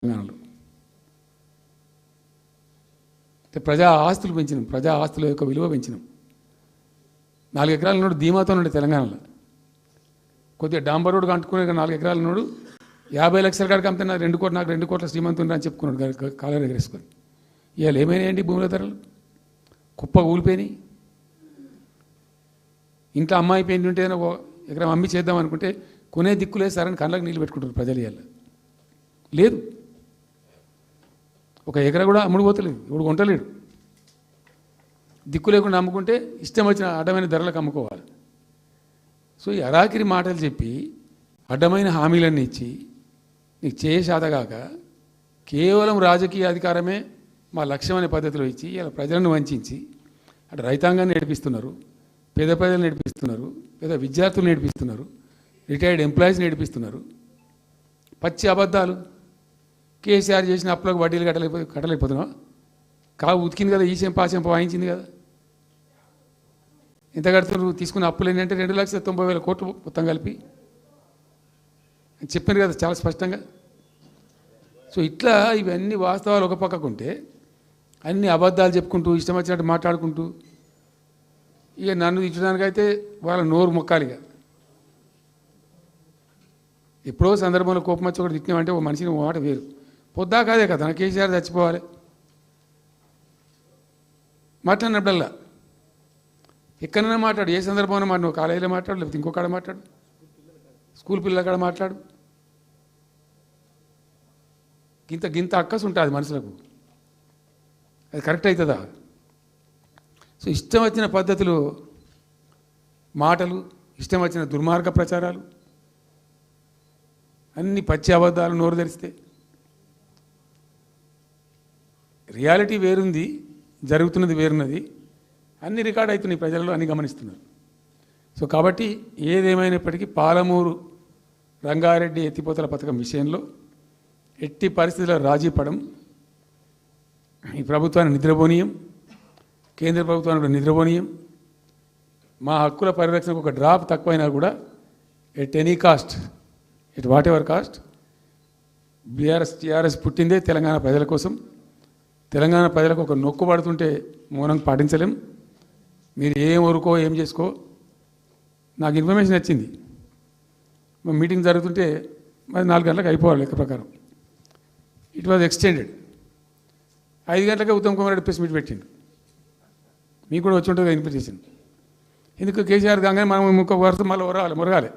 తెలంగాణలో ప్రజా ఆస్తులు పెంచినాం, ప్రజా ఆస్తుల యొక్క విలువ పెంచినాం. 4 ఎకరాల నోడు ధీమాతో ఉండే తెలంగాణలో కొద్దిగా డాంబర్ రోడ్డు కంటుకునే 4 ఎకరాల నోడు 50 లక్షల కాడికి అమ్ముతున్నా 2 కోట్లు, నాకు 2 కోట్ల శ్రీమంతుని అని చెప్పుకున్నాడు కాలర్ ఎగరేసుకొని. ఇవాళ ఏమైనాయండి భూముల ధరలు? కుప్ప ఊలిపోయినాయి. ఇంట్లో అమ్మాయి పెయింట్ ఉంటే ఎకరం అమ్మి చేద్దాం అనుకుంటే కొనే దిక్కులేదు సార్ అని కళ్ళకి నీళ్ళు పెట్టుకుంటారు ప్రజలు. ఇవాళ లేదు, ఒక ఎకరా కూడా అమ్ముడు పోతలేదు, ఇప్పుడు కొంటలేడు. దిక్కు లేకుండా అమ్ముకుంటే ఇష్టం వచ్చిన అడ్డమైన ధరలకు అమ్ముకోవాలి. సో ఈ అరాకిరి మాటలు చెప్పి అడ్డమైన హామీలన్నీ ఇచ్చి నీకు చేసాదగాక కేవలం రాజకీయ అధికారమే మా లక్ష్యం అనే పద్ధతిలో ఇచ్చి ఇలా ప్రజలను వంచి అటు రైతాంగాన్ని నేర్పిస్తున్నారు, పేద ప్రజలు నేర్పిస్తున్నారు, పేద విద్యార్థులు నేర్పిస్తున్నారు, రిటైర్డ్ ఎంప్లాయీస్ నేర్పిస్తున్నారు. పచ్చి అబద్ధాలు. కేసీఆర్ చేసిన అప్పులకు వడ్డీలు కట్టలేకపోతున్నావా? ఉతికింది కదా, ఈ చెంప ఆ చెంప వాయించింది కదా. ఎంత కడుతున్నారు? తీసుకున్న అప్పులు ఏంటంటే 2,90,000 కోట్లు మొత్తం కలిపి చెప్పారు కదా చాలా స్పష్టంగా. సో ఇట్లా ఇవన్నీ వాస్తవాలు ఒక పక్కకుంటే అన్ని అబద్ధాలు చెప్పుకుంటూ ఇష్టం వచ్చినట్టు మాట్లాడుకుంటూ ఇక నన్ను తిట్టడానికైతే వాళ్ళ నోరు మొక్కాలిగా. ఎప్పుడో సందర్భంలో కోపం వచ్చి ఒకటి తిట్టినామంటే ఓ మనిషిని మాట వేరు. పొద్దా కాదే కదా కేసీఆర్ చచ్చిపోవాలి మాట్లాడినప్పుడల్లా ఎక్కడైనా మాట్లాడు, ఏ సందర్భంలో మాట, నువ్వు కాలేజీలో మాట్లాడు, లేకపోతే ఇంకో కాడ మాట్లాడు, స్కూల్ పిల్లల కాడ మాట్లాడు. గింత అక్కసు ఉంటుంది మనుషులకు. అది కరెక్ట్ అవుతుందా? సో ఇష్టం వచ్చిన పద్ధతులు, మాటలు, ఇష్టం వచ్చిన దుర్మార్గ ప్రచారాలు, అన్ని పచ్చి అబద్ధాలు నోరు తెరిస్తే. రియాలిటీ వేరుంది, జరుగుతున్నది వేరున్నది, అన్ని రికార్డ్ అవుతున్నాయి ప్రజల్లో, అన్ని గమనిస్తున్నారు. సో కాబట్టి ఏదేమైనప్పటికీ పాలమూరు రంగారెడ్డి ఎత్తిపోతల పథకం విషయంలో ఎట్టి పరిస్థితుల్లో రాజీ పడం. ఈ ప్రభుత్వాన్ని నిద్రపోనీయం, కేంద్ర ప్రభుత్వాన్ని కూడా నిద్రపోనీయం. మా హక్కుల పరిరక్షణకు ఒక డ్రాప్ తక్కువైనా కూడా at any cost, at whatever cost, TRS పుట్టిందే తెలంగాణ ప్రజల కోసం. తెలంగాణ ప్రజలకు ఒక నొక్కు పడుతుంటే మౌనం పాటించలేం. మీరు ఏం ఊరుకో ఏం చేసుకో. నాకు ఇన్ఫర్మేషన్ వచ్చింది, మీటింగ్ జరుగుతుంటే మరి 4 గంటలకు అయిపోవాలి లెక్క ప్రకారం. It was extended. 5 గంటలకే ఉత్తమ్ కుమార్ రెడ్డి ప్రెస్ మీట్ పెట్టిండు. మీకు కూడా వచ్చి ఉంటుంది ఇన్విటేషన్. ఎందుకు కేసీఆర్ కాగానే మనం ఇంకొక వరుస మళ్ళీ మొరగాలి.